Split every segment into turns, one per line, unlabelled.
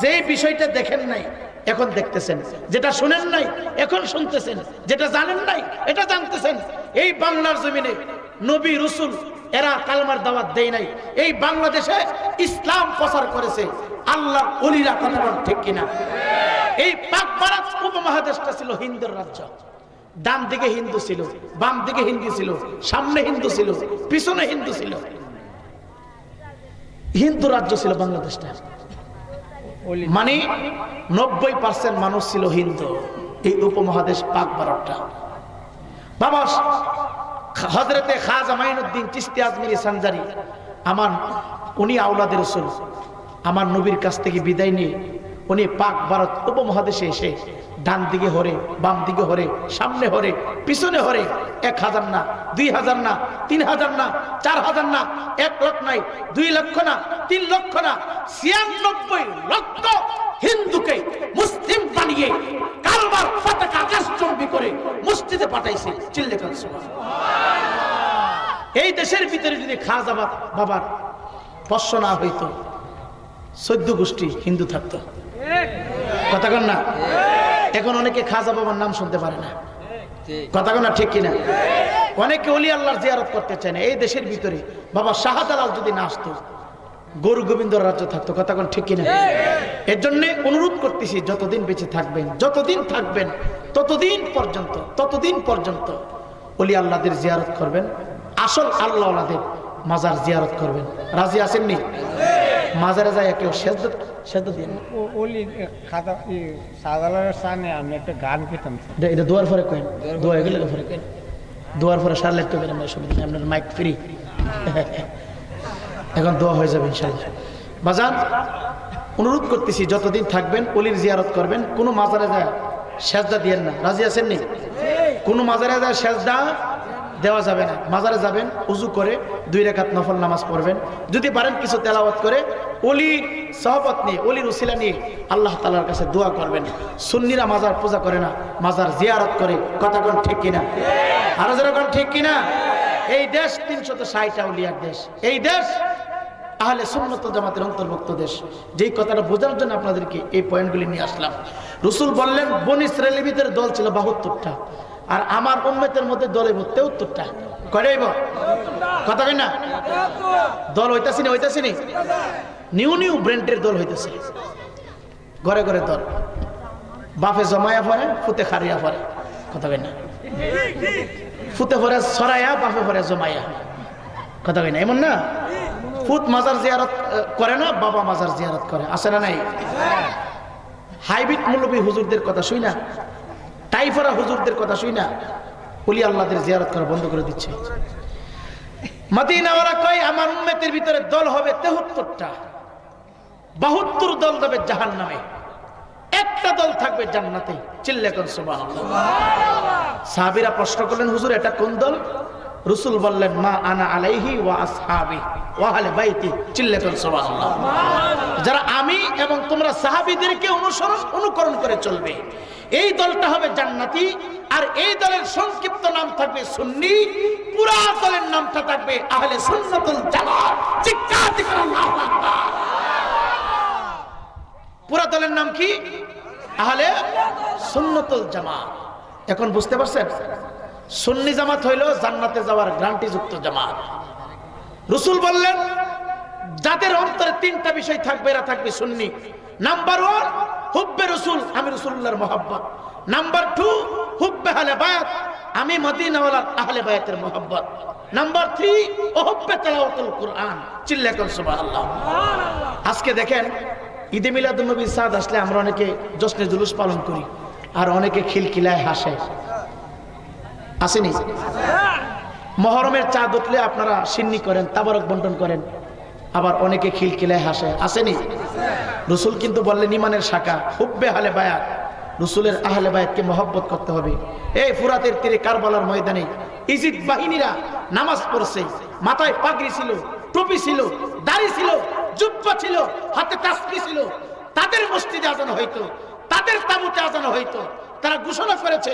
যে বিষয়টা দেখেন নাই এখন দেখতেছেন, যেটা শুনেন নাই এখন শুনতেছেন, যেটা জানেন নাই এটা জানতেছেন। এই বাংলার জমিনে নবী রাসূল এরা কালমার দাওয়াত দেয় নাই, এই বাংলাদেশে ইসলাম প্রচার করেছে আল্লাহর ওলিরা। কথা বলেন ঠিক কিনা? এই পাক ভারত উপমহাদেশটা ছিল হিন্দুর রাজ্য। ডান দিকে হিন্দু ছিল, বাম দিকে হিন্দু ছিল, সামনে হিন্দু ছিল, পিছনে হিন্দু ছিল। হিন্দু রাজ্য ছিল বাংলাদেশটা। মানে 90% মানুষ ছিল হিন্দু এই উপমহাদেশ পাক ভারতটা। বাবা হযরতে খাজা মাইনুদ্দিন চিশতি আজমিরি সানজারি উনি আওলাদে রাসূল, আমার নবীর কাছ থেকে বিদায় নিয়ে উনি পাক ভারত উপমহাদেশে এসে ডান দিকে হরে, বাম দিকে হরে, সামনে হরে, পিছনে হরে, 1000 না, 2000 না, 3000 না, 4000 না, 1 লক্ষ নাই, 2 লক্ষ না, 3 লক্ষ না, 96 লক্ষ হিন্দুকে মুসলিম বানিয়ে কালবার পতাকা আকাশচুম্বী করে মসজিদে পাঠাইছে। চিল্লে কাল সুবহানাল্লাহ। এই দেশের ভিতরে যদি খাজা বাবার প্রশ্ন না হইতো 14 গোষ্ঠী হিন্দু থাকতো। কথা কন না? এখন অনেকে খাজা বাবার নাম শুনতে পারে না। কথা কন না ঠিক কিনা? অনেকে ওলি আল্লাহর জিয়ারত করতে চায় না। এই দেশের ভিতরে বাবা শাহজালাল যদি না আসতো গরু গোবিন্দর রাজ্য থাকতো। কথা কন ঠিক কিনা? এর জন্য অনুরোধ করতেছি, যতদিন বেঁচে থাকবেন, যতদিন থাকবেন ততদিন পর্যন্ত ওলি আল্লাহদের জিয়ারত করবেন, আসল আল্লাহ ওয়ালাদের মাজার জিয়ারত করবেন। রাজি আছেননি? মাজারে যায় কেউ সেজদা দিয়ে
ওলি খাতা শাহজালালের সামনে আমি একটা গান পেতাম।
এটা দোয়ার পরে কইন, দোয়া এগুলো পরে কইন, দোয়ার পরে সার লিখতে পারেন, সুবিধা নেই, আপনার মাইক ফ্রি। এখন দোয়া হয়ে যাবে ইনশাআল্লাহ। বাজান অনুরোধ করতেছি, যতদিন থাকবেন ওলির জিয়ারত করবেন, কোনো মাজারে যায় সেজদা দিয়েন না। রাজি আছেন নি? কোনো মাজারে যায় সেজদা দেওয়া যাবে না। মাজারে যাবেন উজু করে 2 রাকাত নফল নামাজ পড়বেন, যদি পারেন কিছু তেলাওয়াত করে ওলির সহবত নিয়ে, ওলির উসিলা নিয়ে আল্লাহ তাআলার কাছে দোয়া করবেন। সুন্নিরা মাজার পূজা করে না, মাজার জিয়ারত করে। কথা কোন ঠিক কিনা? আরো যারা কোন ঠিক কিনা? এই দেশ 360টা ওলিয়ার দেশ। এই দেশ আহলে সুন্নাত ওয়াল জামাতের অন্তর্ভুক্ত দেশ। যেই কথাটা বোঝার জন্য আপনাদেরকে এই পয়েন্টগুলি নিয়ে আসলাম। রাসূল বললেন বনী ইসরাঈলের ভিতরে দল ছিল 72টা, আর আমার উম্মতের মধ্যে দলে 73টা। কয়টাইব? কথা কই না? দল হইতাছি নি? নিউ ব্র্যান্ডের দল হইতেছে, ঘরে ঘরে দল। বাপে জমায়া পড়ে, ফুতে খারিয়া পড়ে। কথা কই না? ফুতে পড়ে ছড়াইয়া, বাপে পড়ে জমাইয়া। কথা কই না? এমন না? ফুত মাজার জিয়ারত করে না, বাবা মাজার জিয়ারত করে। আছে না নাই? হাইব্রিড মৌলবী হুজুরদের কথা শুই না, টাইফরা হুজুরদের কথা শুই না, ওলি আল্লাহদের জিয়ারত করা বন্ধ করে দিচ্ছে। মদিনাওয়ালা কয় আমার উম্মতের ভিতরে দল হবে 73টা, 72 দল যাবে জাহান্নামে, একটা দল থাকবে জান্নাতে। চিল্লে কোন সুবহানাল্লাহ। সাহাবীরা প্রশ্ন করলেন, হুজুর এটা কোন দল? রাসূল বললেন মা আনা আলাইহি ওয়া আসহাবি ওয়া আহলে বাইতি। চিল্লে কোন সুবহানাল্লাহ। যারা আমি এবং তোমরা সাহাবীদেরকে অনুকরণ করে চলবে, এই দলটা হবে জান্নাতি। আর এই দলের সংক্ষিপ্ত নাম থাকবে সুন্নি, পুরা দলের নামটা থাকবে আহলে সুন্নাতুল জামাত। চিৎকার দিবেন আল্লাহু আকবার। পুরা দলের নাম কি? আহলে সুন্নাতুল জামাত। এখন বুঝতে পারছেন? সুন্নি জামাত হইল জান্নাতে যাওয়ার গ্যারান্টি যুক্ত জামাত। রাসূল বললেন যাদের অন্তরে 3টা বিষয় থাকবে এরা থাকবে সুন্নি। নাম্বার 1 হুব্বে রাসূল, আমি রাসূলুল্লাহর মহব্বত। নাম্বার 2 হুব্বে আহলে বায়াত, আমি মদিনাওয়ালার আহলে বায়াতের মহব্বত। নাম্বার 3 হুব্বে তিলাওয়াতুল কুরআন। চিল্লা কর সুবহানাল্লাহ। আজকে দেখেন ঈদে মিলাদুন নবী সাদ আসলে আমরা অনেকে জশ্নে জুলুস পালন করি, আর অনেকে খিলখিলায় হাসে। আসেনি? মহরমের চাঁদ উঠলে আপনারা সিন্নি করেন, তাবারক বন্টন করেন, আবার অনেকে খিলখিলায় হাসে। আসেনি? রাসূল কিন্তু বললেন ইমানের শাখা হুব্বে আহলে বায়াত, রাসূলের আহলে বায়াতকে মহব্বত করতে হবে। এই ফুরাতের তীরে কারবালার ময়দানে ইজিদ বাহিনীরা নামাজ পড়ছে, মাথায় পাগড়ি ছিল, টুপি ছিল, দাড়ি ছিল, জুব্বা ছিল, হাতে তাসবিহ ছিল। তাদের মসজিদে আজান হইতো, তাদের তাঁবুতে আজান হইতো, তারা ঘোষণা করেছে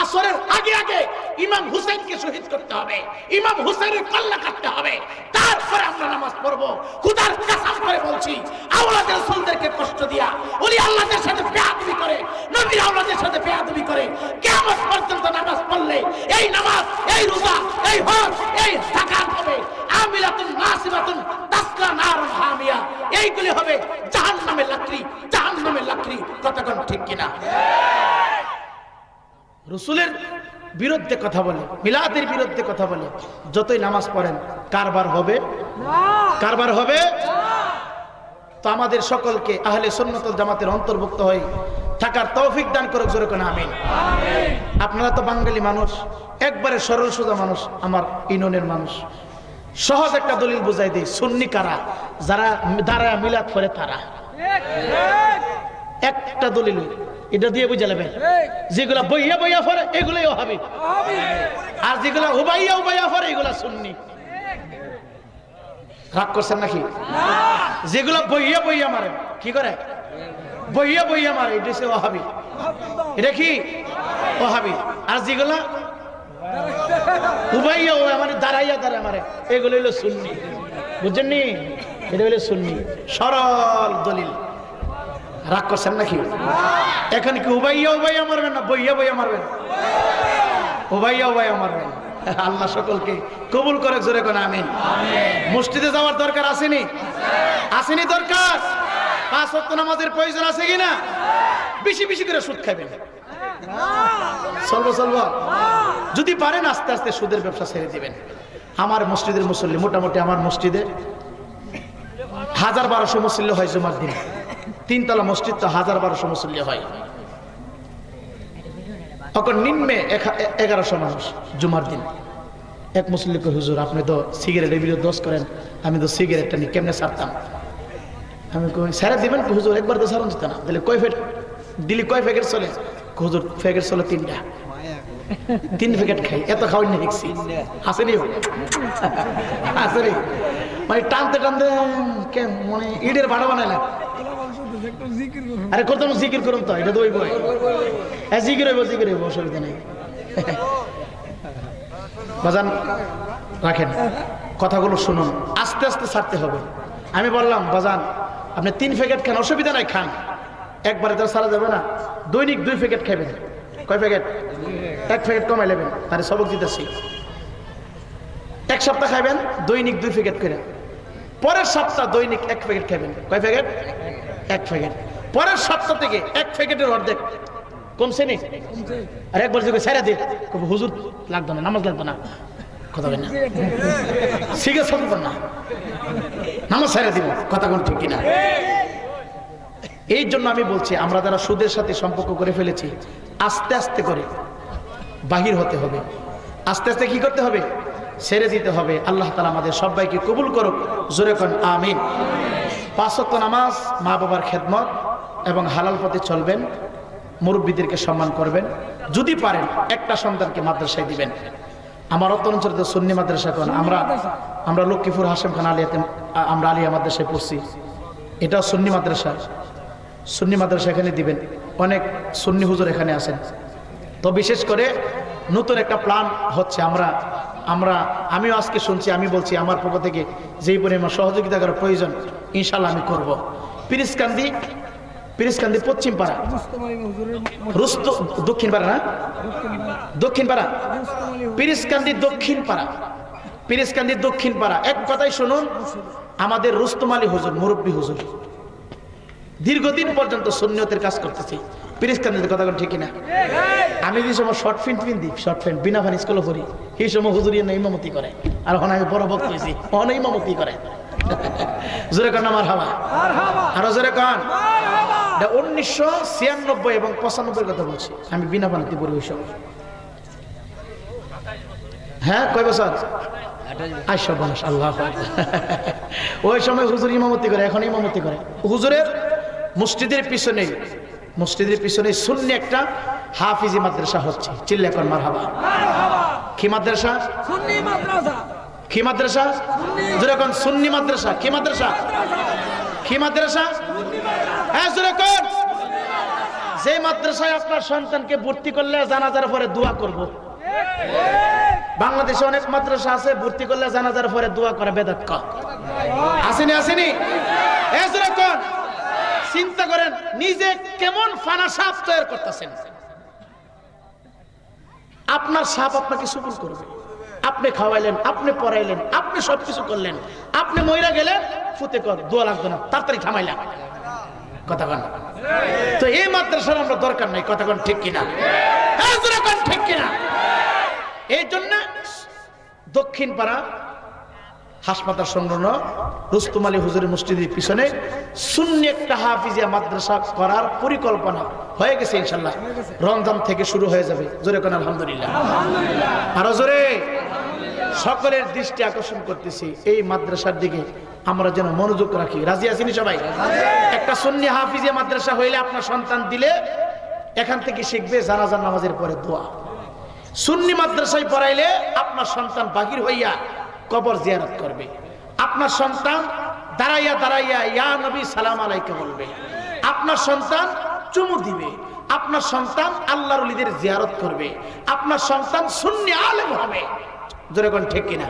আসরের আগে আগে ইমাম হুসেনকে শহীদ করতে হবে, ইমাম হুসেনের কল্লা কাটতে হবে, তারপরে আমরা নামাজ পড়বো। খোদার কসম করে বলছি, আওলাদ রাসূলদেরকে কষ্ট দিয়া, ওলি আল্লাহদের সাথে বেয়াদবি করে, নবীর আওলাদের সাথে বেয়াদবি করে কিয়ামত পর্যন্ত নামাজ পড়লে এই নামাজ, এই রোজা, এই হজ, এই যাকাত হবে আমিলাতুন নাসিবাতুন তাসলা নারুন হামিয়া, এইগুলি হবে জাহান্নামের লাকড়ি, জাহান্নামের লাকড়ি। কতক্ষণ ঠিক কিনা? রাসূলের বিরুদ্ধে কথা বলে, মিলাদের বিরুদ্ধে কথা বলে যতই নামাজ পড়েন কারবার হবে না, কারবার হবে না। তো আমাদের সকলকে আহলে সুন্নাত ওয়াল জামাতের অন্তর্ভুক্ত হয়ে থাকার তৌফিক দান করুক, জোরে কোন আমিন। আপনারা তো বাঙালি মানুষ, একবারে সরল সোজা মানুষ, আমার ইউনিয়নের মানুষ। সহজ একটা দলিল বুঝাই দেই, সুন্নি কারা, যারা দাঁড়ায় মিলাদ করে তারা। একটা দলিল এটা দিয়ে বুঝে নেবেন, যেগুলা বইয়া বইয়া পড়ে এগুলাই ওহাবি, আর যেগুলা উবাইয়া উবাইয়া পড়ে এগুলা সুন্নি। রাগ করছেন নাকি? যেগুলা বইয়া বইয়া মারে, কি করে বইয়া বইয়া মারে, এটা হচ্ছে ওহাবি, এটা কি ওহাবি। আর যেগুলা উবাইয়া উবাইয়া মানে দাঁড়াইয়া দাঁড়ায় মারে, এগুলো হলো সুন্নি। বুঝছেন নি? এটা হলো সুন্নি, সরল দলিল। রাগ করছেন নাকি? এখন কি উবাইয়া উবাইয়া মারবেন না বইয়া বইয়া মারবেন? উবাইয়া উবাইয়া মারবেন। আল্লাহ সকলকে কবুল করে, জোরে কোন আমিন। মসজিদে যাওয়ার দরকার আসেনি? আসেনি দরকার? 5 ওয়াক্ত নামাজের প্রয়োজন আছে কিনা? বেশি বেশি করে সুদ খাবেন, চলবো চলবো। যদি পারেন আস্তে আস্তে সুদের ব্যবসা ছেড়ে দিবেন। আমার মসজিদের মুসল্লি মোটামুটি, আমার মসজিদে 1000-1200 মুসল্লি হয় জুমার দিন। 3 তলা মসজিদ তো 1000-1200 মুসল্লি হয়। এখন নিম্নে 1100 মানুষ জুমার দিন। এক মুসল্লি কই, হুজুর আপনি তো সিগারেটের বিরুদ্ধে দোষ করেন, আমি তো সিগারেটটা নিয়ে কেমনে ছাড়তাম? আমি কই ছেড়ে দিবেন? হুজুর একবার তো ছাড়ুন যেত না। দিলে কয় ফেট দিলি, কয় প্যাকেট চলে? হুজুর প্যাকেট চলে 3টা, 3 প্যাকেট খাই, এত খাওয়াই না দেখছি। আসেনি আসেনি মানে টানতে টানতে মানে ইটের ভাড়া বানাইলাম। আরে কত জিকির করুন তো, এটা তো ওই বই জিকির হইব, জিকির হইব, অসুবিধা নেই। বাজান রাখেন, কথাগুলো শুনুন, আস্তে আস্তে ছাড়তে হবে। আমি বললাম বাজান আপনি 3 প্যাকেট খান, অসুবিধা নাই, খান, একবারে তো ছাড়া যাবে না। দৈনিক 2 প্যাকেট খাবেন। কয় প্যাকেট? 1 প্যাকেট কমাই নেবেন, তারে সবক দিতেছি। 1 সপ্তাহ খাবেন দৈনিক 2 প্যাকেট করে, পরের সপ্তাহ দৈনিক 1 প্যাকেট খাবেন। কয় প্যাকেট? 1 প্যাকেট। পরের সপ্তাহ থেকে 1 প্যাকেটের অর্ধেক কমছে নি? আর একবার যদি ছেড়ে দিই, হুজুর লাগতো না, নামাজ লাগতো না, কথা বলেন না, সিগারেট চলতো না, নামাজ ছেড়ে দিব, কথা কোন ঠিক কিনা? এই জন্য আমি বলছি, আমরা যারা সুদের সাথে সম্পর্ক করে ফেলেছি, আস্তে আস্তে করে বাহির হতে হবে। আস্তে আস্তে কি করতে হবে? ছেড়ে দিতে হবে। আল্লাহ তাআলা আমাদের সবাইকে কবুল করুক, জোরে কোন আমিন। 5 ওয়াক্ত নামাজ, মা বাবার খেদমত এবং হালাল পথে চলবেন, মুরব্বীদেরকে সম্মান করবেন। যদি পারেন একটা সন্তানকে মাদ্রাসায় দিবেন। আমার অঞ্চলে তো সুন্নি মাদ্রাসা, কোন আমরা লক্ষ্মীপুর হাশেম খান আলিয়াতে, আমরা আলিয়া মাদ্রাসায় পড়ছি, এটাও সুন্নি মাদ্রাসা। সুন্নি মাদ্রাসা এখানে দিবেন, অনেক সুন্নি হুজুর এখানে আছেন। তো বিশেষ করে নতুন একটা প্ল্যান হচ্ছে, আমিও আজকে শুনছি, আমি বলছি আমার পক্ষ থেকে যেই পরিমাণ সহযোগিতা করার প্রয়োজন ইনশাল্লাহ আমি করব। পিরিসকান্দি পশ্চিম পাড়া, দক্ষিণ পাড়া না, দক্ষিণ পাড়া, পিরিসকান্দি দক্ষিণ পাড়া, পিরিসকান্দি দক্ষিণ পাড়া। এক কথাই শুনুন, আমাদের রুস্তম আলী হুজুর, মুরব্বী হুজুর, দীর্ঘদিন পর্যন্ত সুন্নিয়তের কাজ করতেছি পিরিসকান্দিতে, কথা ঠিক কিনা? আমি যে সময় শর্ট প্যান্ট দিই, শর্ট প্যান্ট বিনা ফান স্কুলে পড়ি, সেই সময় হুজুরিয়া ইমামতি করে, আর এখন আমি বড় বক্ত হয়েছি, অন ইমামতি করে। জোরে কান আমার হাওয়া, আরো জোরে কান। 1996 এবং 95 কথা বলছি, আমি বিনা পানিতে পড়ি ওই সময়। হ্যাঁ, কয় বছর? 28 বছর। আল্লাহ, ওই সময় হুজুর ইমামতি করে, এখন ইমামতি করে। হুজুরের মসজিদের পিছনে সুন্নি একটা হাফিজি মাদ্রাসা হচ্ছে, চিল্লা কর মারহাবা। কি মাদ্রাসা? সুন্নি মাদ্রাসা। কি মাদ্রাসা? যেরকম সুন্নি মাদ্রাসা। কি মাদ্রাসা? কি মাদ্রাসা? হ্যাঁ যেরকম যে মাদ্রাসায় আপনার সন্তানকে ভর্তি করলে জানাজার পরে দোয়া করব। বাংলাদেশে অনেক মাদ্রাসা আছে ভর্তি করলে জানাজার পরে দোয়া করে বেদাত কর। আসেনি আসেনি? এরকম চিন্তা করেন নিজে কেমন ফানা সাপ তৈরি করতেছেন। আপনার সাপ আপনাকে সুকুল করবে। আপনি খাওয়াইলেন, আপনি পড়াইলেন, আপনি সবকিছু করলেন, আপনি মইরা গেলেন, ফুতে কর দোয়া লাগতো না, তাড়াতাড়ি থামাইলাম। কথা কন। তো এই মাদ্রাসার আমরা দরকার নাই। কথা কন ঠিক কিনা? ঠিক কিনা? এই জন্য দক্ষিণ পাড়া হাসপাতাল সংলগ্ন রুস্তম আলী হুজুরের মসজিদের পিছনে সুন্নি একটা হাফিজিয়া মাদ্রাসা করার পরিকল্পনা হয়ে গেছে ইনশাল্লাহ। রমজান থেকে শুরু হয়ে যাবে। জোরে কোন আলহামদুলিল্লাহ। আরো জোরে। সকলের দৃষ্টি আকর্ষণ করতেছি এই মাদ্রাসার দিকে আমরা যেন মনোযোগ রাখি। রাজি আছেন সবাই? একটা সুন্নি হাফিজিয়া মাদ্রাসা হইলে আপনার সন্তান দিলে এখান থেকে শিখবে জানাজার নামাজের পরে দোয়া। সুন্নি মাদ্রাসায় পড়াইলে আপনার সন্তান বাহির হইয়া কবর জিয়ারত করবে। আপনার সন্তান দাঁড়াইয়া দাঁড়াইয়া ইয়া নবী সালাম আলাইকা বলবে। আপনার সন্তান চুমু দিবে। আপনার সন্তান আল্লাহর ওলিদের জিয়ারত করবে। আপনার সন্তান সুন্নি আলেম হবে। জোরে কোন ঠিক কিনা?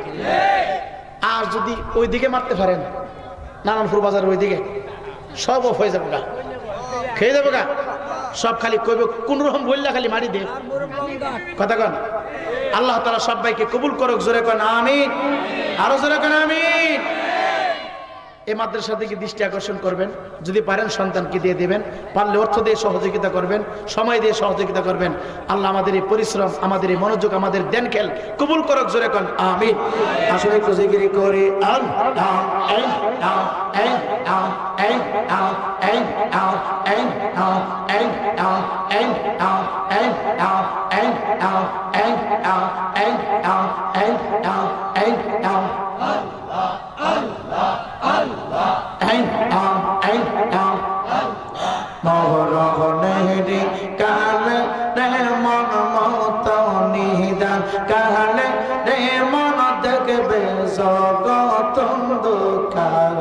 আর যদি ওই দিকে মারতে পারেন, নারায়ণপুর বাজার ওই দিকে, সব অফ হয়ে যাবে গা, খেয়ে যাবে গা। সব খালি কইবে কোন রকম বললা খালি মারি দে। কথা কন। আল্লাহ তাআলা সবাইকে কবুল করুক। জোরে কোন আমিন। আরো জোরে কোন আমিন। এই মাদ্রাসার দিকে দৃষ্টি আকর্ষণ করবেন। যদি পারেন সন্তানকে দিয়ে দিবেন, পারলে অর্থ দিয়ে সহযোগিতা করবেন, সময় দিয়ে সহযোগিতা করবেন। আল্লাহ আমাদের এই পরিশ্রম, আমাদের এই মনোযোগ, আমাদের দেন খেল কবুল করুক। জোরে কোন আমিন। আসলে একটু জিকির করে মহরহনেরি কালে রে মন মত নিদান কালে রে মন দেখবে জগত দুঃখার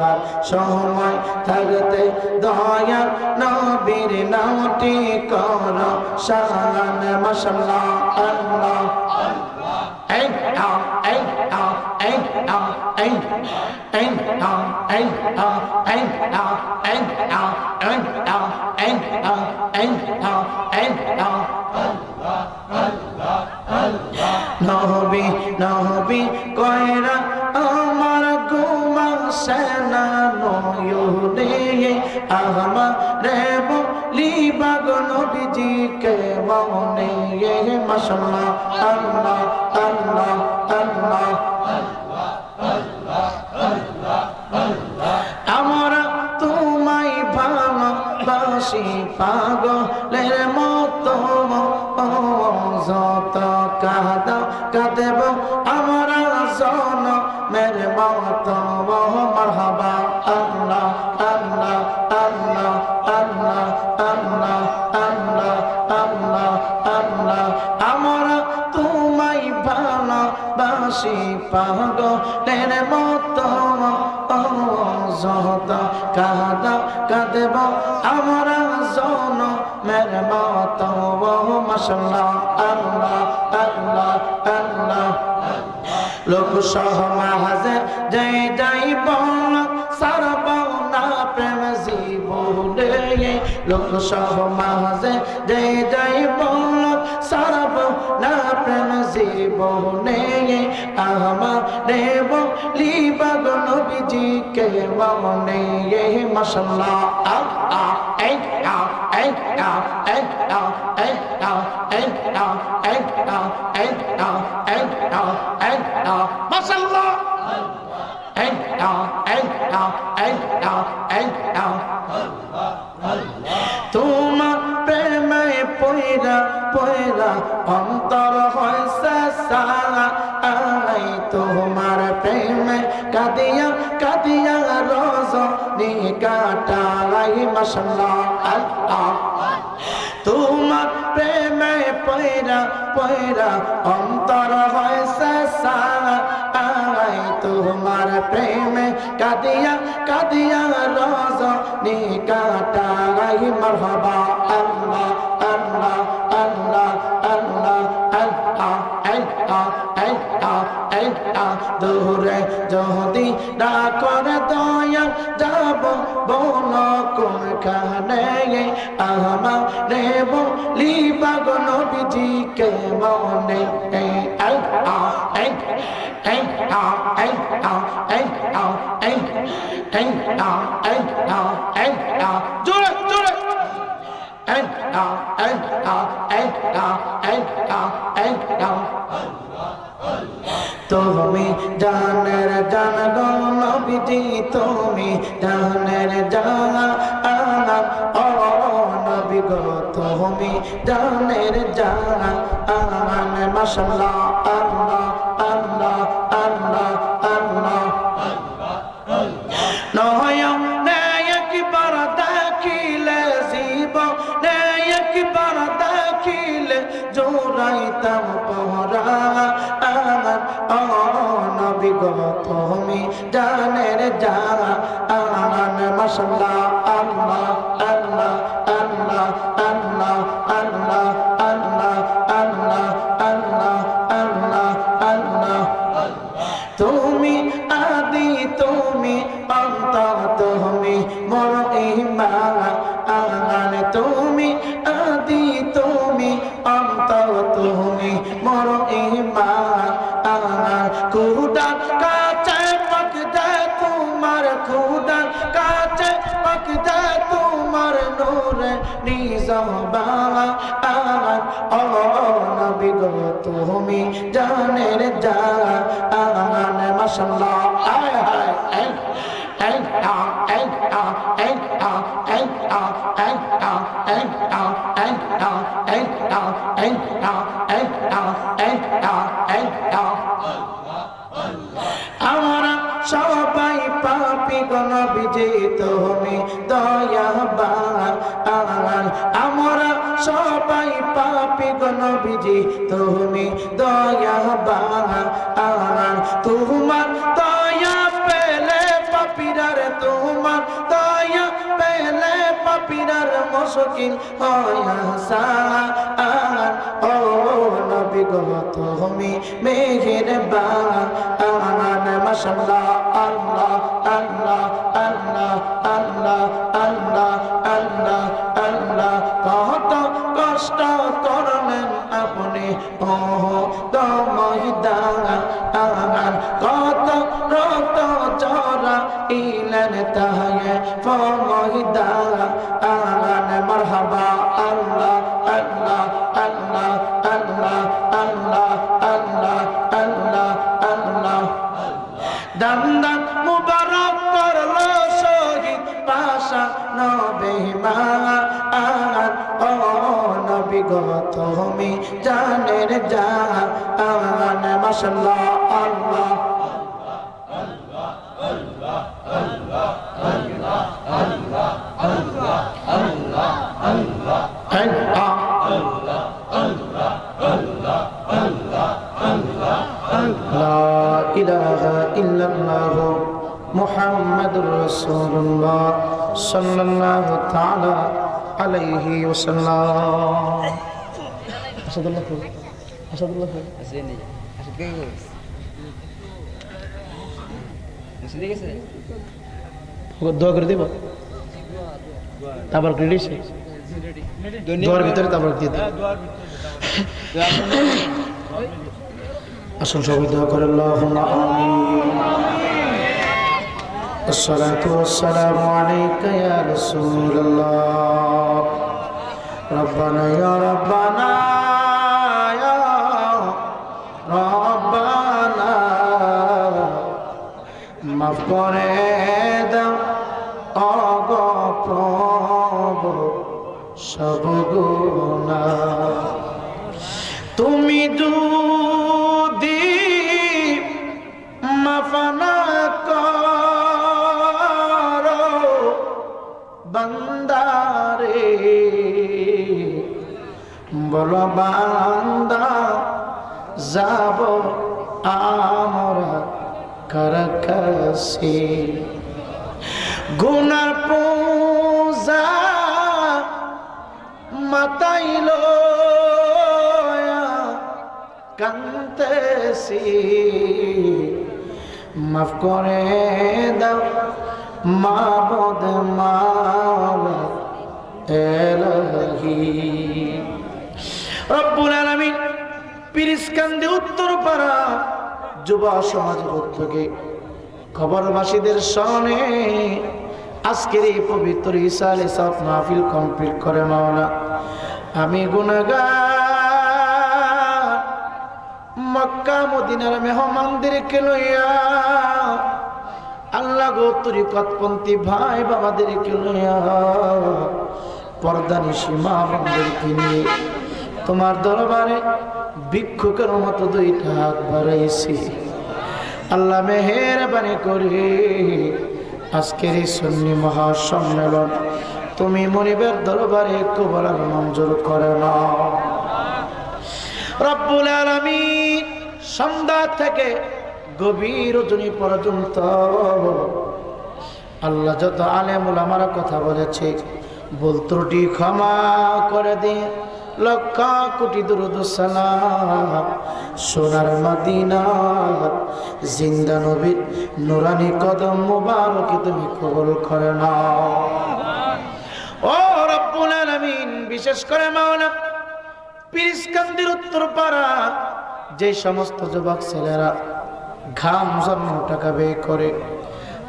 সময় থাকতে দয়া নবীর নামটি কর শান মাশাআল্লাহ আল্লাহ নহবি নহবি কয়রা আমার গুমা সেনা নয়ুরে আহমা রে বলি বাগ নবীজি কে মনে মাশাআল্লাহ আল্লাহ আল্লাহ আল্লাহ আমরা তোমায় ভালোবাসি পাগলের মতো যত কাঁদাও কাঁদেব আমরা জনমের মতো মারহাবা আল্লাহ আল্লাহ আল্লাহ আল্লাহ আল্লাহ আল্লাহ আল্লাহ আল্লাহ আমরা তোমায় ভালোবাসি পাগলের মতো যত কাঁদাও কাঁদেব আমরা জনমের মতো মাশাআল্লাহ আল্লাহ আল্লাহ আল্লাহ লোক সমাজে যাই যাই বল সারব না প্রেম জীবনে লোক সমাজে যাই যাই বল সারব না প্রেম জীবনে আমার দেব লিবাগ নবীজি কে মনে মাশাআল্লাহ আল্লাহ এই আও এই আও এই আও এই আও এই আও এই আও এই আও এই আও এই আও মাশাআল্লাহ এই আও এই আও এই আও এই আও তোমার প্রেমে পয়রা পয়রা অন্তর হইছে সারা আই তোমার প্রেমে কাদিয়া কাদিয়া রজনী কাটাই মাশাআল্লাহ আল্লাহ তোমার প্রেমে পয়রা পয়রা অন্তর হইছে সারা আই তোমার প্রেমে কাদিয়া কাদিয়া রজনী কাটাই মারহাবা আল্লাহ দূরে যদি না করে দয়া যাব বল কোনখানে আমারে বলি পাগল নবীজিকে মনে জোরে জোরে তুমি জানের জান গো নবীজি তুমি জানের জান ও নবী গো তুমি জানের জান মাশাআল্লাহ আল্লাহ আল্লাহ আল্লাহ আল্লাহ নয়নে একবার দেখিলে জীবনে একবার দেখিলে জোড়াইতাম পরাণ ও নবী গো তুমি জানের জান মাশাআল্লাহ আল্লাহ আল্লাহ আল্লাহ আল্লাহ আল্লাহ আল্লাহ আল্লাহ আল্লাহ আল্লাহ আল্লাহ তুমি আদি তুমি অন্ত তুমি মোর ঈমান তুমি আদি তুমি অন্ত তুমি মোর ঈমান খুদার কাছে পাকদে তোমার খুদার কাছে পাকদে তোমার নূরে নিজাবান ও নবী গো তুমি জানের জান মাশাআল্লাহ হায় হায় আমরা সবাই পাপী গো নবীজি তুমি দয়াবান আমরা সবাই পাপী গো নবীজি তুমি দয়াবান তোমার দয়া পেলে পাপীরার তোমার দয়া পেলে পাপীরার মুশকিল হয় আসান ও নবী গো তুমি মেহেরবান মাশাআল্লাহ আল্লাহ আল্লাহ আল্লাহ আল্লাহ আল্লাহ আল্লাহ আল্লাহ কত কষ্ট করলেন আপনি ও ময়দান কত রক্ত জরা ইলেন তাহে ময়দান মারহাবা আল্লাহ আল্লাহ আল্লাহ আল্লাহ আল্লাহ আল্লাহ আল্লাহ আল্লাহ দান দান মুবারক করলো শহীদ পাশা নবী মান ও নবী গো তুমি জানের জান মাশাআল্লাহ আল্লাহ আল্লাহ আল্লাহ আল্লাহ আল্লাহ আল্লাহ আল্লাহ আল্লাহ আল্লাহ আল্লাহ আল্লাহ আল্লাহ আল্লাহ আল্লাহ লা ইলাহা ইল্লাল্লাহ মুহাম্মাদুর রাসূলুল্লাহ সাল্লাল্লাহু তাআলা আলাইহি ওয়াসাল্লাম আসাদুল্লাহ আসাদুল্লাহ আসেনি আসদ কে গো মুসলি গেছে দোয়া করে দিব তারপর ক্রেডিট দোয়ার ভিতরে তারপর দিয়ে দিই আসল সবাই দোয়া করে আল্লাহুম্মা আমিন আসসালাতু ওয়াসসালামু আলাইকা ইয়া রাসূলুল্লাহ রব্বানা ইয়া রব্বানা ইয়া রব্বানা মাফ করে দাও ওগো প্রভু সব গুনাহ তুমি যদি মাফ না করো বান্দারে বলো বান্দা যাব আমরা কার কাছে গুনার পূজা মাতাইল কান্তেছি মাফ করে দাও মাবুদ মাওলা এলাহি। রব্বুল আলামিন পিরিসকান্দি উত্তরপাড়া যুব সমাজের উদ্যোগে খবরবাসীদের স্মরণে আজকের এই পবিত্র ইসালে সাফ মাহফিল কমপ্লিট করে মাওলা আমি গুনাহগার মক্কা মদিনার মেহমানদেরকে লইয়া আল্লাহ গো তরিকতপন্থী ভাই বাবাদেরকে লইয়া পর্দানিশী মা বোনদেরকে নিয়ে তোমার দরবারে ভিক্ষুকের মতো দুইটা হাত বাড়াইছি। আল্লাহ মেহেরবানি করে আজকের এই সুন্নি মহাসম্মেলন তুমি মনিবের দরবারে কবুল আর মঞ্জুর করে নাও। রব্বুল আলামিন সন্ধ্যা থেকে গভীর রজনী পর্যন্ত আল্লাহ যত আলেম ওলামারা কথা বলেছে ভুল ত্রুটি ক্ষমা করে দিয়ে লক্ষ কোটি দুরূদ সালাম সোনার মদিনা জিন্দা নবীর নুরানি কদম মুবারকে তুমি কবুল করে নাও। ও রব্বুল আলামিন বিশেষ করে মাওলানা পিরিসকান্দির উত্তরপাড়া যে সমস্ত যুবক ছেলেরা ঘাম জন্ম টাকা ব্যয় করে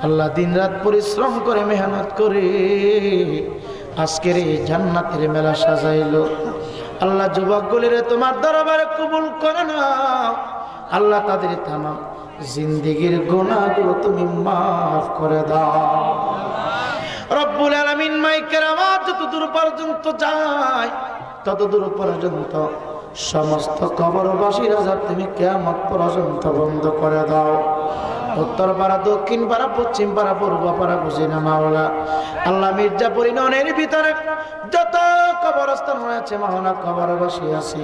আল্লাহ দিন রাত পরিশ্রম করে মেহনত করে আজকের এই জান্নাতের মেলা সাজাইলো আল্লাহ যুবকগুলিরে তোমার দরবারে কবুল করে নাও। আল্লাহ তাদের তামাম জিন্দেগীর গুনাহগুলো তুমি মাফ করে দাও। রব্বুল আলামিন মাইকের আওয়াজ যত দূর পর্যন্ত যায় তত দূর পর্যন্ত সমস্ত কবরবাসীরা যা তুমি কিয়ামত পর্যন্ত বন্ধ করে দাও। উত্তর পাড়া দক্ষিণ পাড়া পশ্চিম পাড়া পূর্ব পাড়া বুঝি না মাওলা আল্লাহ মির্জাপুর ইউনিয়নের ভিতরে যত কবরস্থান রয়েছে মাওলা কবরবাসী আছে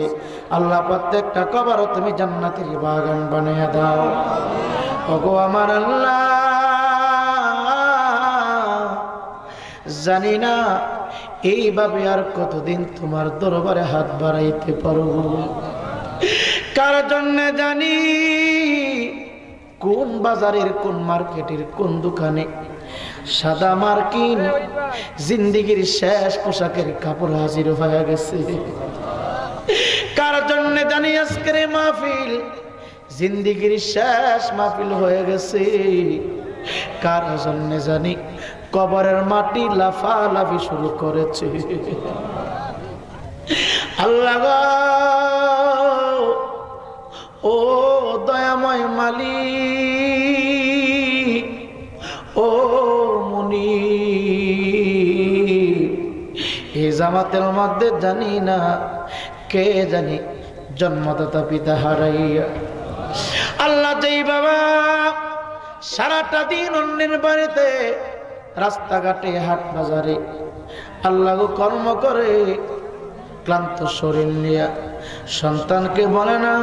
আল্লাহ প্রত্যেকটা কবর তুমি জান্নাতের বাগান বানিয়ে দাও। ওগো আমার আল্লাহ জানি না এইভাবে আর কতদিন তোমার দরবারে হাত বাড়াইতে পারবো, কার জন্য জানি কোন বাজারের কোন মার্কেটের কোন দোকানে সাদা মার্কিন জিন্দিগির শেষ পোশাকের কাপড় হাজির হয়ে গেছে। কার জন্য জানি আজকের মাহফিল জিন্দিগির শেষ মাহফিল হয়ে গেছে। কার জন্য জানি কবরের মাটি লাফালাফি শুরু করেছে। আল্লাহ গো, ও দয়াময় মালিক, ও মুনি, এই জামাতের মধ্যে জানি না কে জানি জন্মদাতা পিতা হারাইয়া আল্লাহ যেই বাবা সারাটা দিন অন্যের বাড়িতে রাস্তাঘাটে হাট বাজারে আল্লাহ কর্ম করে ক্লান্ত শরীর নিয়ে সন্তানকে বলে না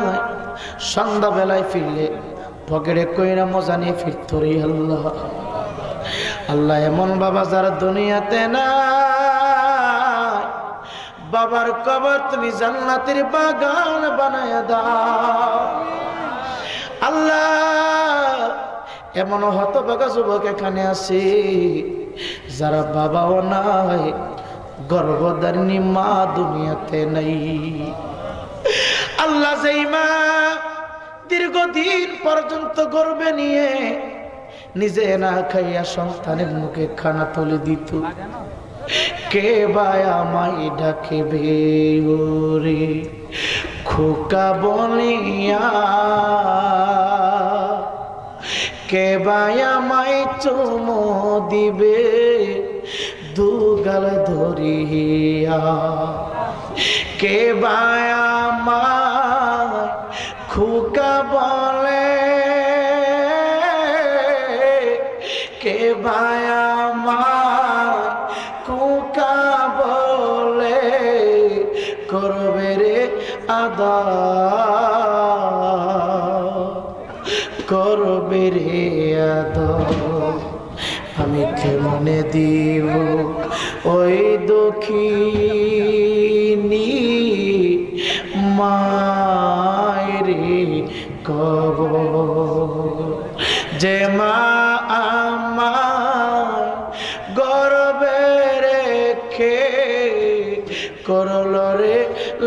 সন্ধ্যা বেলায় ফিরলে পকেটে কইরা মজা নিয়ে ফিরত রে আল্লাহ। আল্লাহ এমন বাবা যারা দুনিয়াতে না, বাবার কবর তুমি জান্নাতের বাগান বানায়া দাও। আল্লাহ এমন হতভাগা যুবক এখানে আছে যারা বাবাও নাই, গর্ভধারিণী মা দুনিয়াতে নাই। আল্লাহ যেই মা দীর্ঘদিন পর্যন্ত গর্ভে নিয়ে নিজে না খাইয়া সন্তানের মুখে খানা তুলে দিত, কে বায়া মাই ডাকিবে ওরে খোকা বলিয়া, কে বায়া মাই চুমো দিবে দুগাল ধরিয়া, কে বায়া মাই খোকা বলে, কে বায়া মাই খোকা বলে করবে রে আদা, করবে রে আদা। আমি কেমনে দিব ওই দক্ষিণী মায়েরে কবর, যে করল রে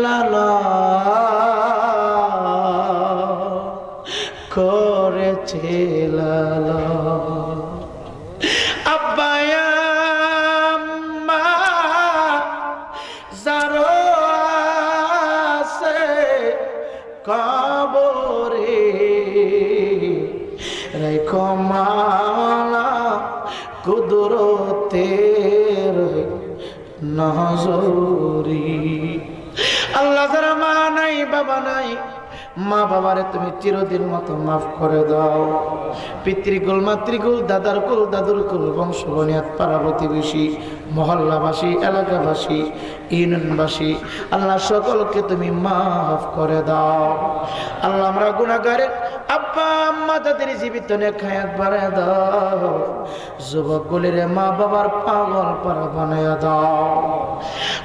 লালা করেছে লালা আব্বায়া আম্মা যারো আছে কবরে রেখো মাওলা কুদরতের নজরি আল্লাহ যারা মা নাই বাবা নাই মা বাবারে তুমি চিরদিন মতো মাফ করে দাও পিতৃকুল মাতৃকুল দাদার কুল দাদুর কুল বংশ বনিয়াদ পাড়া প্রতিবেশী মহল্লাবাসী এলাকাবাসী ইউনিয়নবাসী আল্লাহ সকলকে তুমি মাফ করে দাও আল্লাহ আমরা গুনাহগার আব্বা আম্মা তাদের জীবিত নেক হায়াত বাড়ায় দাও যুবক গুলির মা বাবার পাগল পারা বানায় দাও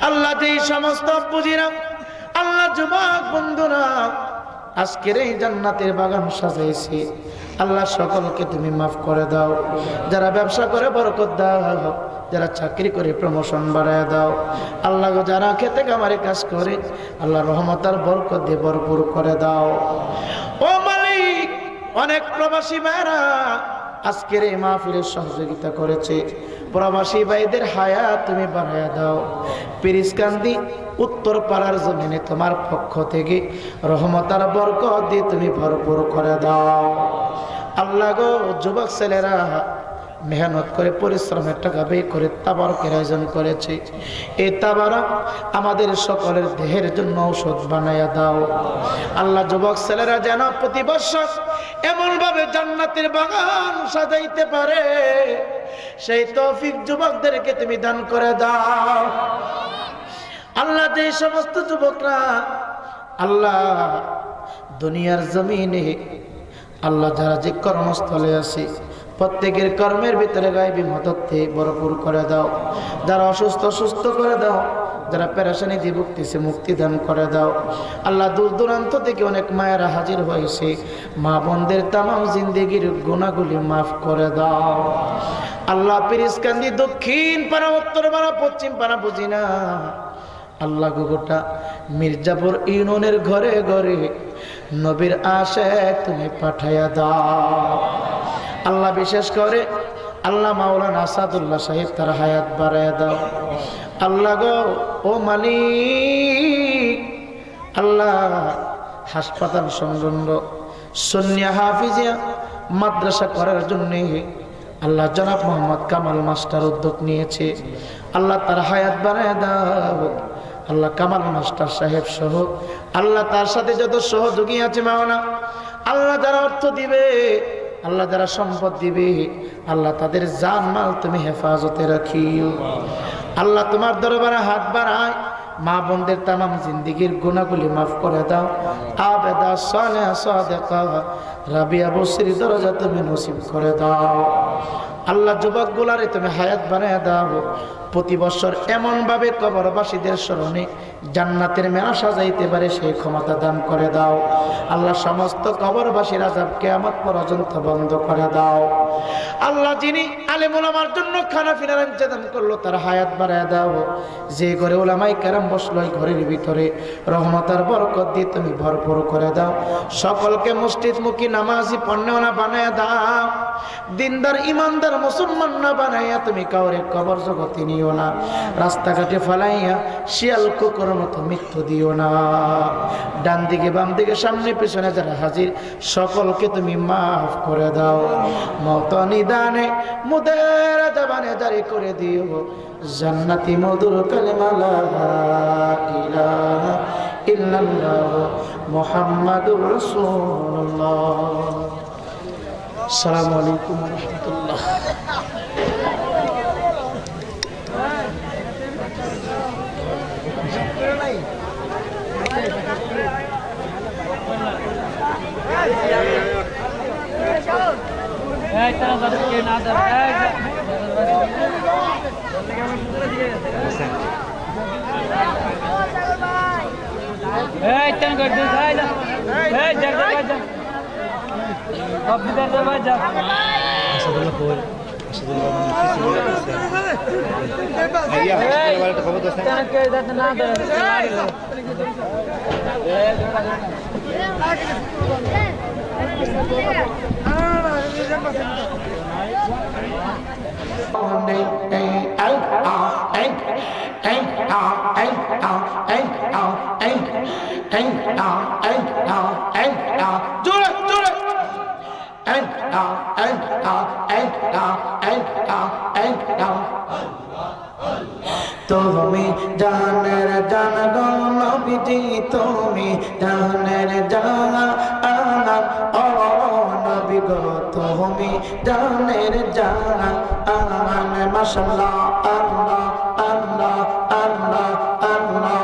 আল্লাহ যেই সমস্ত বুঝিরাম আল্লাহ যুবক বন্ধুরা আজকের এই জান্নাতের বাগান সাজাইছি আল্লাহ সকলকে তুমি মাফ করে দাও যারা ব্যবসা করে বরকত দাও যারা চাকরি করে প্রমোশন বাড়ায় দাও আল্লাহ যারা খেতে কামারে কাজ করে আল্লাহ রহমত আর বরকত দিয়ে ভরপুর করে দাও ও মালিক অনেক প্রবাসী ভাইরা আজকের এই মাহফিলের সহযোগিতা করেছে প্রবাসী ভাইদের হায়াত তুমি বাড়ায় দাও পিরিসকান্দি উত্তর পাড়ার জমিনে তোমার পক্ষ থেকে রহমত আর বরকত দিয়ে তুমি ভরপুর করে দাও আল্লাহ গো যুবক ছেলেরা মেহনত করে পরিশ্রমের টাকা ব্যয় করে তাবারকের আয়োজন করেছে এই তাবারক আমাদের সকলের দেহের জন্য ঔষধ বানায়া দাও আল্লাহ যুবক ছেলেরা যেন প্রতি বছর এমন ভাবে জান্নাতের বাগান সাজাইতে পারে সেই তৌফিক যুবকদেরকে তুমি দান করে দাও আল্লাহ যে সমস্ত যুবকরা আল্লাহ দুনিয়ার জমিনে আল্লাহ যারা যে কর্মস্থলে আছে প্রত্যেকের কর্মের ভিতরে গায়েবী মদতে ভরপুর করে দাও যারা অসুস্থ সুস্থ করে দাও যারা পেরেশানি দিয়ে ভুগতেছে মুক্তি দান করে দাও আল্লাহ দূর দূরান্ত থেকে অনেক মায়েরা হাজির হয়েছে মা বোনদের তামাম জিন্দেগির গুনাহগুলি মাফ করে দাও আল্লাহ পিরিসকান্দি দক্ষিণ পাড়া উত্তর পাড়া পশ্চিম পাড়া বুঝি না আল্লাহ গোটা মির্জাপুর ইউনিয়নের ঘরে ঘরে নবীর আশায় তুমি পাঠাইয়া দাও আল্লাহ বিশেষ করে আল্লাহ মাওলানা আসাদুল্লাহ সাহেব তার হায়াত বাড়াইয়া দাও আল্লাহ গো ও মালিক আল্লাহ হাসপাতাল সংলগ্ন সুন্নিয়া হাফিজিয়া মাদ্রাসা করার জন্য আল্লাহ জনাব মোহাম্মদ কামাল মাস্টার উদ্যোগ নিয়েছে আল্লাহ তার হায়াত বাড়াইয়া দাও আল্লাহ কামাল মাস্টার সাহেব সহ আল্লাহ তার সাথে যত সহযোগী আছে মাওলানা আল্লাহ যারা অর্থ দিবে আল্লাহ যারা সম্পদ দিবে আল্লাহ তাদের জান মাল তুমি হেফাজতে রাখিও আল্লাহ তোমার দরবারে হাত বাড়ায় মা বোনদের তামাম জিন্দেগির গুনাহগুলি মাফ করে দাও আবেদা সালেহা সাদেকা রাবিয়া বসরি দরজা তুমি নসিব করে দাও আল্লাহ যুবক গুলারে তুমি হায়াত বানায় দাও প্রতি বছর এমন ভাবে কবরবাসীদের স্মরণে জান্নাতের মেলা সাজাইতে পারে সেই ক্ষমতা দান করে দাও আল্লাহ সমস্ত কবরবাসীর আযাব কিয়ামত পর্যন্ত বন্ধ করে দাও আল্লাহ যিনি আলেম ওলামার জন্য খানা পিনার ইন্তজাম করলো তার হায়াত বাড়ায় দাও যে ঘরে ওলামায়ে কেরাম বসলো এই ঘরের ভিতরে রহমত আর বরকত দিয়ে তুমি ভরপুর করে দাও সকলকে মসজিদমুখী নামাজি পণ্যওয়ালা বানায় দাও দিনদার ইমানদার মুসলমান না বানাইয়া তুমি কাউরে কবর জগতে নিও না রাস্তাঘাটে ফালাইয়া শিয়াল কুকুরের মতো মৃত্যু দিও না ডান দিকে বাম দিকে সামনে পিছনে যারা হাজির সকলকে তুমি মাফ করে দাও মত নিদানে মুদের জবানে জারি করে দিও জান্নাতি মধুর কালিমা লা ইলাহা ইল্লাল্লাহ মুহাম্মাদুর রাসূলুল্লাহ আসসালামু আলাইকুম ওয়া রাহমাতুল্লাহ তুমি জানের জান গো নবীজি তুমি জানের জান ও নবী গো তুমি জানের জান মাশাআল্লাহ আল্লাহ আল্লাহ আল্লাহ আল্লাহ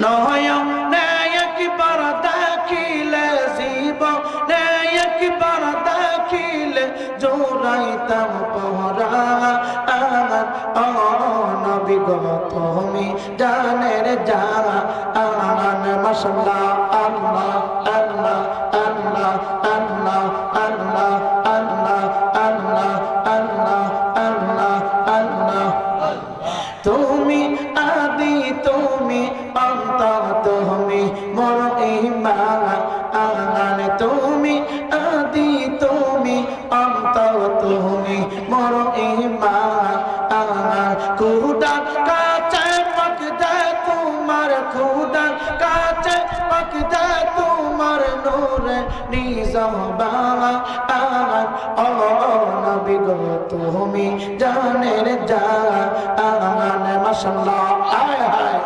নয়নে একবার দেখিলে জীবনে একবার দেখিলে জোড়াইতাম পরাণ ও নবী গো তুমি জানের জান মাশাআল্লাহ আল্লাহ আল্লাহ আল্লাহ আল্লাহ আল্লাহ আল্লাহ আল্লাহ আল্লাহ আল্লাহ আল্লাহ তুমি আদি তুমি অন্ত তুমি মোর ঈমান তুমি আদি তুমি অন্ত তুমি মোর ঈমান খুদা কাছে পাক যায় তোমার খুদা কাছে পাক যায় তোমার নূরে নিজাবান ও নবী গো তুমি জানের জান মাশাআল্লাহ আয় হায়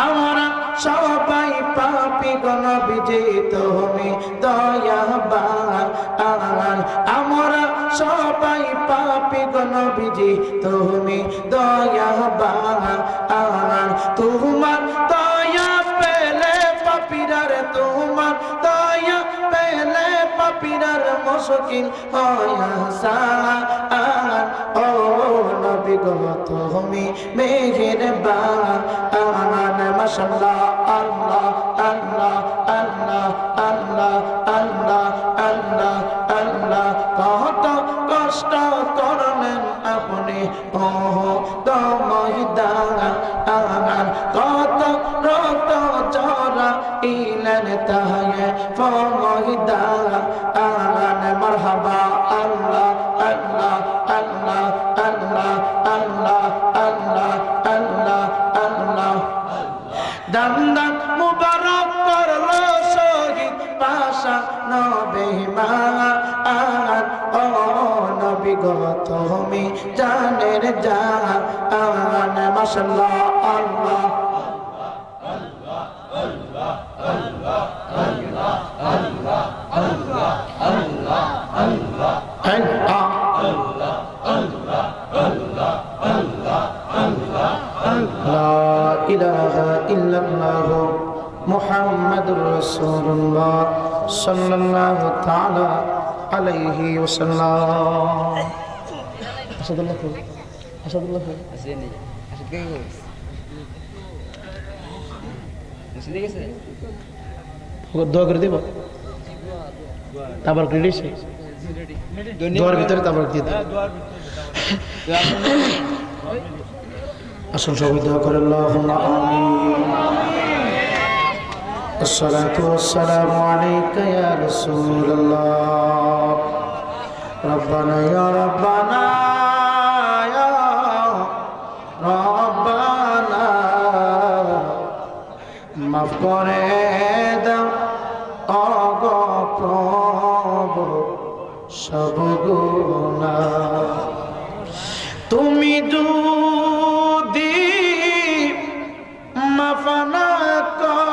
আমরা সবাই পাপী গো নবীজি তুমি দয়াবান আমরা সবাই পাপী গো নবীজি তুমি দয়াবান তোমার দয়া পেলে পাপীরার তোমার দয়া পেলে পাপীরার মুশকিল হয় আসান ও নবী গো তুমি মেহেরবান মাশাআল্লাহ আল্লাহ আল্লাহ আল্লাহ আল্লাহ আল্লাহ আল্লাহ আল্লাহ কত কষ্ট করলেন আপনি ও দমহিদান কত রক্ত জরা ইলেন তাহে ফমহিদান মারহাবা আল্লাহ আল্লাহ আল্লাহ আল্লাহ আল্লাহ আল্লাহ আল্লাহ আল্লাহ দান দান মুবারক করলো শহীদ পাশা নবী মান ও নবী গো তুমি জানের জান মাশাআল্লাহ আল্লাহ আল্লাহ আল্লাহ আল্লাহ আল্লাহ আল্লাহ আল্লাহ আল্লাহ আল্লাহ আল্লাহ আল্লাহ আল্লাহ আল্লাহ আল্লাহ আল্লাহ লা ইলাহা ইল্লাল্লাহ মুহাম্মাদুর রাসূলুল্লাহ সাল্লাল্লাহু তাআলা আলাইহি ওয়াসাল্লাম আসাদুল্লাহ আসাদুল্লাহ আসেনি আসদ কে গো মুসলি গেছে দোয়া করে দেব তারপর রেডি সে দোয়ার ভিতরে তারপর দিয়ে দাও আসল সবাই দোয়া করে আল্লাহুম্মা আমিন আসসালাতু ওয়াসসালামু আলাইকা ইয়া রাসূলুল্লাহ রব্বানা ইয়া রব্বানা ইয়া রব্বানা মাফ করে দাও ওগো প্রভু সব গুনাহ তুমি যদি মাফ না করো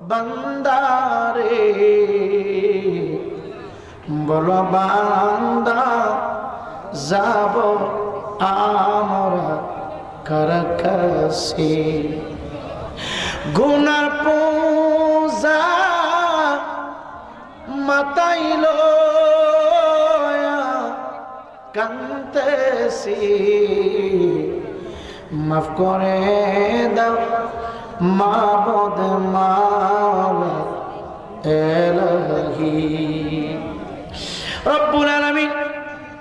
বান্দারে বলো বান্দা যাব আমরা কার কাছে গুনার পূজা মাতাইলো কান্তেছি, মাফ করে দাও মাবুদ মাওলা এলাহি। রব্বুল আলামিন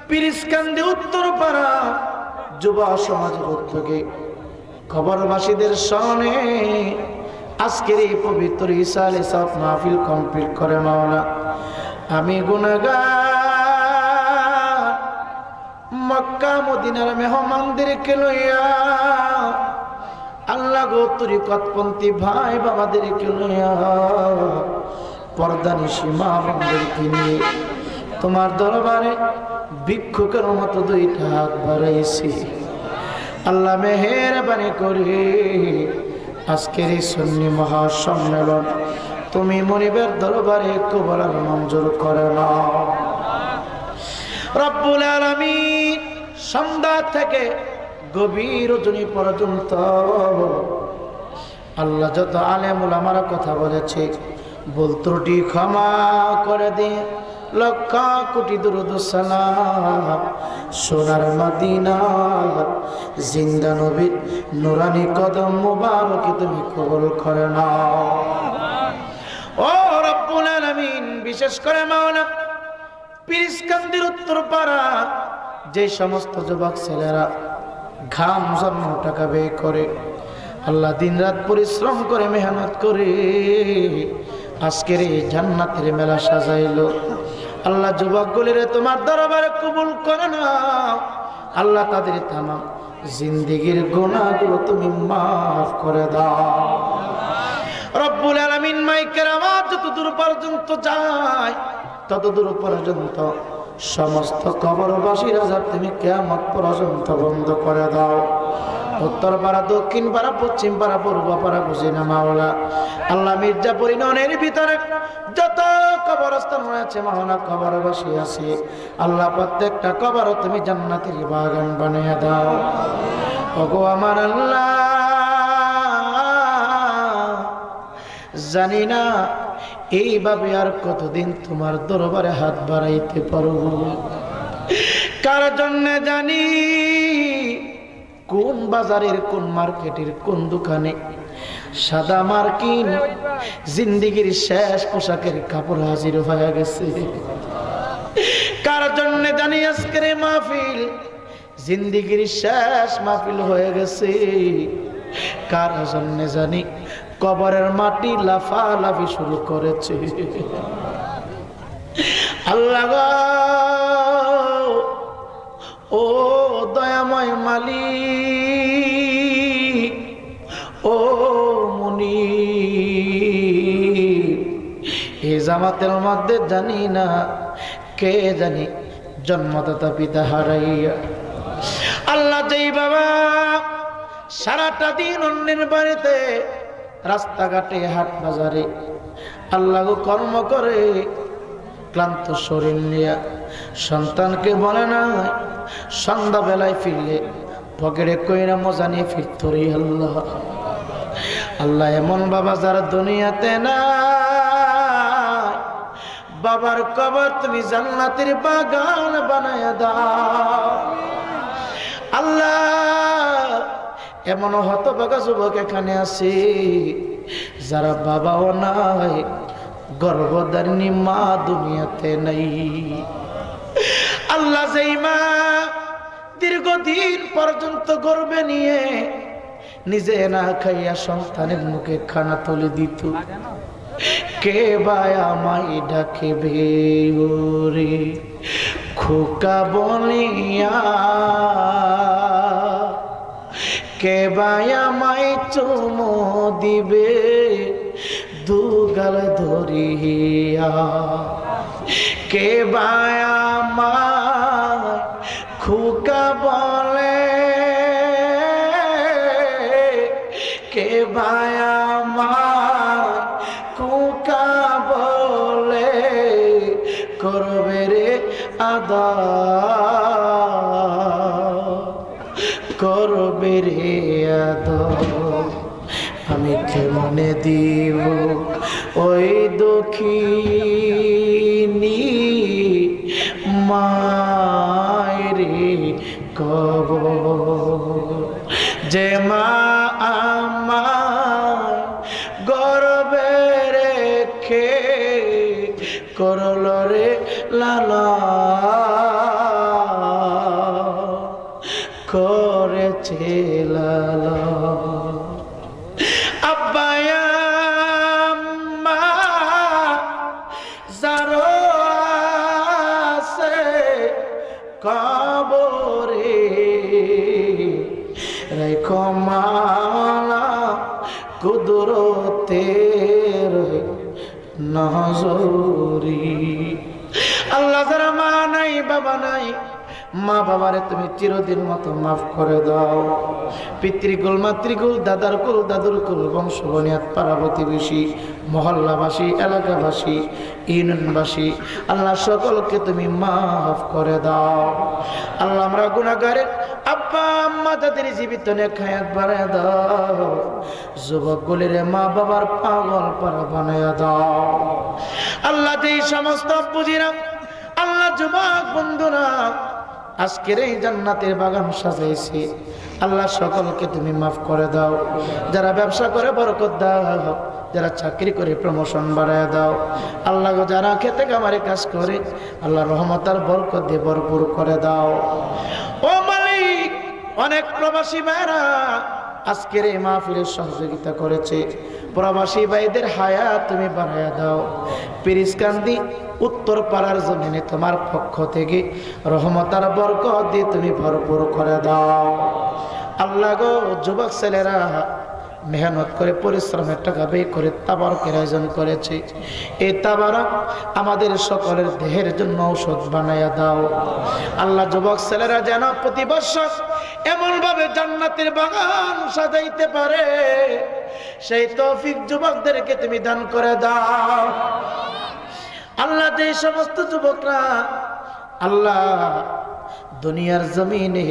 পিরিসকান্দে উত্তরপাড়া যুব সমাজের উদ্যোগে কবরবাসীদের স্মরণে আজকের এই পবিত্র ইসালে সব মাহফিল কমপ্লিট করে মাওলা। আমি গুনাহগার মক্কা মদিনার মেহমানদেরকে লইয়া, আল্লাহ গো তরিকতপন্থী ভাই বাবাদেরকে লইয়া, পর্দানিশী মা বোনদেরকে নিয়ে তোমার দরবারে ভিক্ষুকের মতো দুইটা হাত বাড়াইছি। আল্লাহ মেহেরবানি করে আজকের এই সুন্নি মহাসম্মেলন তুমি মনিবের দরবারে কবুল আর মঞ্জুর করে নাও। রব্বুল আলামিন সন্ধ্যা থেকে গভীর রজনী পর্যন্ত আল্লাহ যত আলেম উলামারা কথা বলেছে ভুল ত্রুটি ক্ষমা করে দিয়ে লক্ষ কোটি দুরূদ সালাম সোনার মদিনা জিন্দা নবীর নুরানি কদম মুবারক তুমি কবুল করে নাও। ও রব্বুল আলামিন বিশেষ করে মাওলানা পিরিসকান্দির উত্তরপাড়া যে সমস্ত যুবক ছেলেরা ঘাম জন্ম টাকা ব্যয় করে আল্লাহ দিন রাত পরিশ্রম করে মেহনত করে আজকের এই জান্নাতের মেলা সাজাইলো, আল্লাহ যুবকগুলির তোমার দরবারে কবুল করে নাও। আল্লাহ তাদের তামাম জিন্দেগীর গুনাহগুলো তুমি মাফ করে দাও। রব্বুল আলামিন মাইকের আওয়াজ যতদূর পর্যন্ত যায় ততদূর পর্যন্ত সমস্ত কবরবাসীর আযাব তুমি কিয়ামত পর্যন্ত বন্ধ করে দাও। উত্তর পাড়া, দক্ষিণ পাড়া, পশ্চিম পাড়া, পূর্ব পাড়া বুঝি না মাওলা। আল্লাহ মির্জাপুর ইউনিয়নের ভিতরে যত কবরস্থান রয়েছে মাওলা, কবরবাসী আছে আল্লাহ, প্রত্যেকটা কবর তুমি জান্নাতের বাগান বানিয়ে দাও। ওগো আমার আল্লাহ, জানি না এইভাবে আর কতদিন তোমার দরবারে হাত বাড়াইতে পারবো, কার জন্য জানি কোন বাজারের কোন মার্কেটের কোন দোকানে সাদা মার্কিন জিন্দিগির শেষ পোশাকের কাপড় হাজির হয়ে গেছে, কার জন্য জানি আজকের মাহফিল জিন্দিগির শেষ মাহফিল হয়ে গেছে, কার জন্য জানি কবরের মাটি লাফালাফি শুরু করেছে। আল্লাহ গো, ও দয়াময় মালিক, ও মুনি, এই জামাতের মধ্যে জানি না কে জানি জন্মদাতা পিতা হারাইয়া, আল্লাহ যেই বাবা সারাটা দিন অন্যের বাড়িতে রাস্তাঘাটে হাট বাজারে আল্লাহ কর্ম করে ক্লান্ত শরীর নিয়ে সন্তানকে বলে না সন্ধ্যা বেলায় ফিরলে পকেটে কইরা মজা নিয়ে ফিরত রে আল্লাহ। আল্লাহ এমন বাবা যারা দুনিয়াতে না, বাবার কবর তুমি জান্নাতের বাগান বানায়া দাও। আল্লাহ এমন হতভাগা যুবক এখানে আছে যারা বাবাও নাই, গর্ভধারিণী মা দুনিয়াতে নাই। আল্লাহ যেই মা দীর্ঘদিন পর্যন্ত গর্ভে নিয়ে নিজে না খাইয়া সন্তানের মুখে খানা তুলে দিত, কে বায়া মাই ডাকিবে ওরে খোকা বলিয়া, কে বায়া মাই চুমো দিবে দুগাল ধরিয়া, কে বায়া মাই খোকা বলে, কে বায়া মাই খোকা বলে করবে রে আদা, করবে রে আদা। আমি কেমনে দিব ওই দুঃখিনী মায়ের কবর। যে মা আমার গর্বে রেখে করল রে লালন, করেছে লালন। আব্বা আম্মা যারো আছে কবরে, রেখো মাওলা কুদরতের নজরি। আল্লাহ যারা মা নাই বাবা নাই, মা বাবারে তুমি চিরদিন মতো মাফ করে দাও। পিতৃকুল মাতৃকুল দাদার কুল দাদুর কুল বংশ বনিয়াদ পাড়া প্রতিবেশী মহল্লাবাসী এলাকাবাসী ইউনিয়নবাসী আল্লাহ সকলকে তুমি মাফ করে দাও। আল্লাহ আমরা গুনাহগারের আব্বা আম্মা তাদের জীবিত নেক হায়াত বাড়ায় দাও। যুবক গুলির মা বাবার পাগল পারা বানায় দাও। আল্লাহ এই সমস্ত পুঁজিরা আল্লাহ যুবক বন্ধুরা আজকের এই জান্নাতের বাগান সাজাইছে, আল্লাহ সকলকে তুমি মাফ করে দাও। যারা ব্যবসা করে বরকত দাও, যারা চাকরি করে প্রমোশন বাড়ায় দাও। আল্লাহ গো যারা খেতে কামারে কাজ করে আল্লাহ রহমত আর বরকত দিয়ে ভরপুর করে দাও। ও মালিক, অনেক প্রবাসী ভাইরা আজকের এই মাহফিলের সহযোগিতা করেছে, প্রবাসী ভাইদের হায়াত তুমি বাড়ায়া দাও। পিরিসকান্দি উত্তর পাড়ার জমিনে তোমার পক্ষ থেকে রহমত আর বরকত দিয়ে তুমি ভরপুর করে দাও। আল্লাহ গো যুবক ছেলেরা মেহনত করে পরিশ্রমের টাকা ব্যয় করে তাবারকের আয়োজন করেছে, এই তাবারক আমাদের সকলের দেহের জন্য ঔষধ বানায়া দাও। আল্লাহ যুবক ছেলেরা যেন প্রতি বছর এমন ভাবে জান্নাতের বাগান সাজাইতে পারে, সেই তৌফিক যুবকদেরকে তুমি দান করে দাও। আল্লাহ যে সমস্ত যুবকরা আল্লাহ দুনিয়ার জমিনে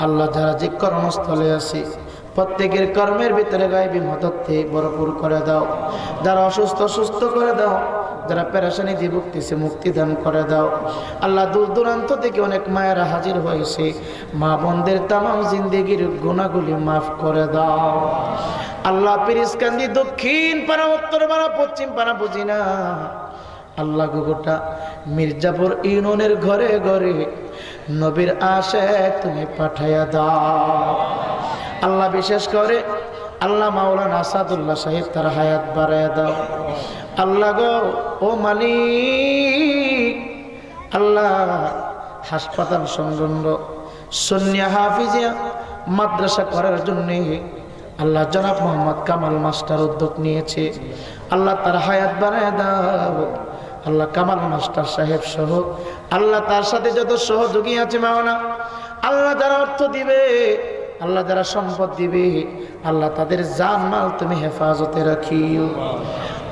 আল্লাহ যারা যে কর্মস্থলে আছে প্রত্যেকের কর্মের ভিতরে গায়েবী মদতে ভরপুর করে দাও। যারা অসুস্থ সুস্থ করে দাও, যারা পেরেশানি দিয়ে ভুগতেছে মুক্তি দান করে দাও। আল্লাহ দূর দূরান্ত থেকে অনেক মায়েরা হাজির হয়েছে, মা বোনদের তামাম জিন্দেগির গুনাহগুলি মাফ করে দাও। আল্লাহ পিরিসকান্দি দক্ষিণ পাড়া উত্তর পাড়া পশ্চিম পাড়া বুঝি না আল্লাহ গোটা মির্জাপুর ইউনিয়নের ঘরে ঘরে নবীর আশায় তুমি পাঠাইয়া দাও। আল্লাহ বিশেষ করে আল্লাহ মাওলানা আসাদুল্লাহ সাহেব তার হায়াত বাড়াইয়া দাও। আল্লাহ গো ও মালিক, আল্লাহ হাসপাতাল সংলগ্ন সুন্নিয়া হাফিজিয়া মাদ্রাসা করার জন্য আল্লাহ জনাব মোহাম্মদ কামাল মাস্টার উদ্যোগ নিয়েছে, আল্লাহ তার হায়াত বাড়াইয়া দাও। আল্লাহ কামাল মাস্টার সাহেব সহ আল্লাহ তার সাথে যত সহযোগী আছে মাওলানা, আল্লাহ যারা অর্থ দিবে, আল্লাহ যারা সম্পদ দিবে, আল্লাহ তাদের জান মাল তুমি হেফাজতে রাখিও।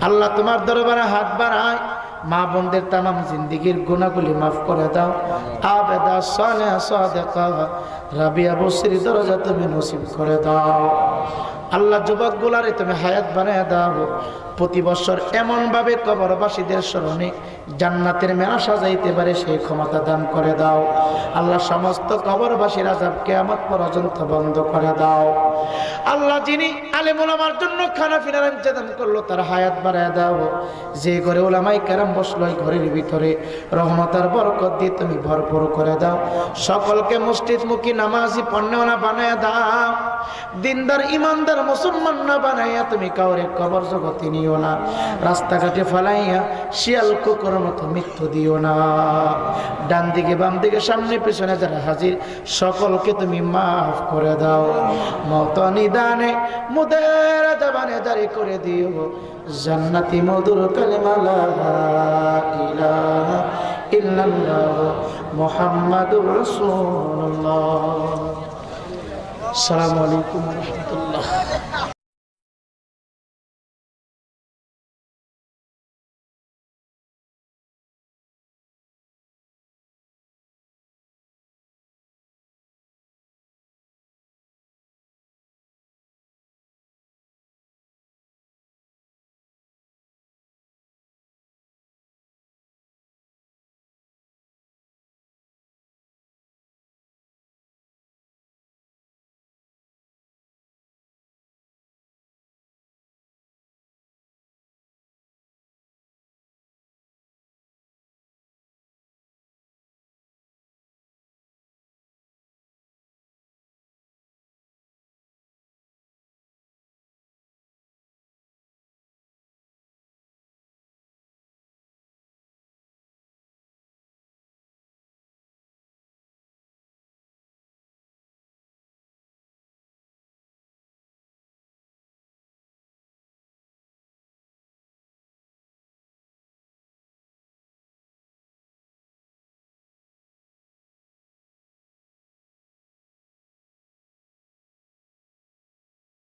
আল্লাহ তোমার দরবারে হাত বাড়ায়, মা বোনদের তামাম জিন্দেগির গুনাহগুলি মাফ করে দাও। আবেদা সালেহা সাদেকা রাবিয়া বসরি দরজা তুমি নসিব করে দাও। আল্লাহ যুবক গুলারে তুমি হায়াত বানায় দাও। প্রতি বছর এমন ভাবে কবরবাসীদের স্মরণে জান্নাতের মেলা সাজাইতে পারে সেই ক্ষমতা দান করে দাও। আল্লাহ সমস্ত কবরবাসীর আযাব কিয়ামত পর্যন্ত বন্ধ করে দাও। আল্লাহ যিনি আলেম ওলামার জন্য খানা পিনার ইন্তজাম করলো তার হায়াত বাড়ায় দাও। যে ঘরে ওলামায়ে কেরাম বসলো এই ঘরের ভিতরে রহমত আর বরকত দিয়ে তুমি ভরপুর করে দাও। সকলকে মসজিদমুখী নামাজি পণ্যওয়ালা বানায় দাও। দিনদার ইমানদার মুসলমান না বানাইয়া তুমি কাউরে কবর জগতে নিও না, রাস্তাঘাটে ফালাইয়া শিয়াল কুকুরের মতো মৃত্যু দিও না। ডান দিকে বাম দিকে সামনে পিছনে যারা হাজির সকলকে তুমি মাফ করে দাও। মত নিদানে মুদের জবানে জারি করে দিও জান্নাতি মধুর কালিমা লা ইলাহা ইল্লাল্লাহ মুহাম্মাদুর রাসূলুল্লাহ। আসসালামু আলাইকুম ওয়া রাহমাতুল্লাহ।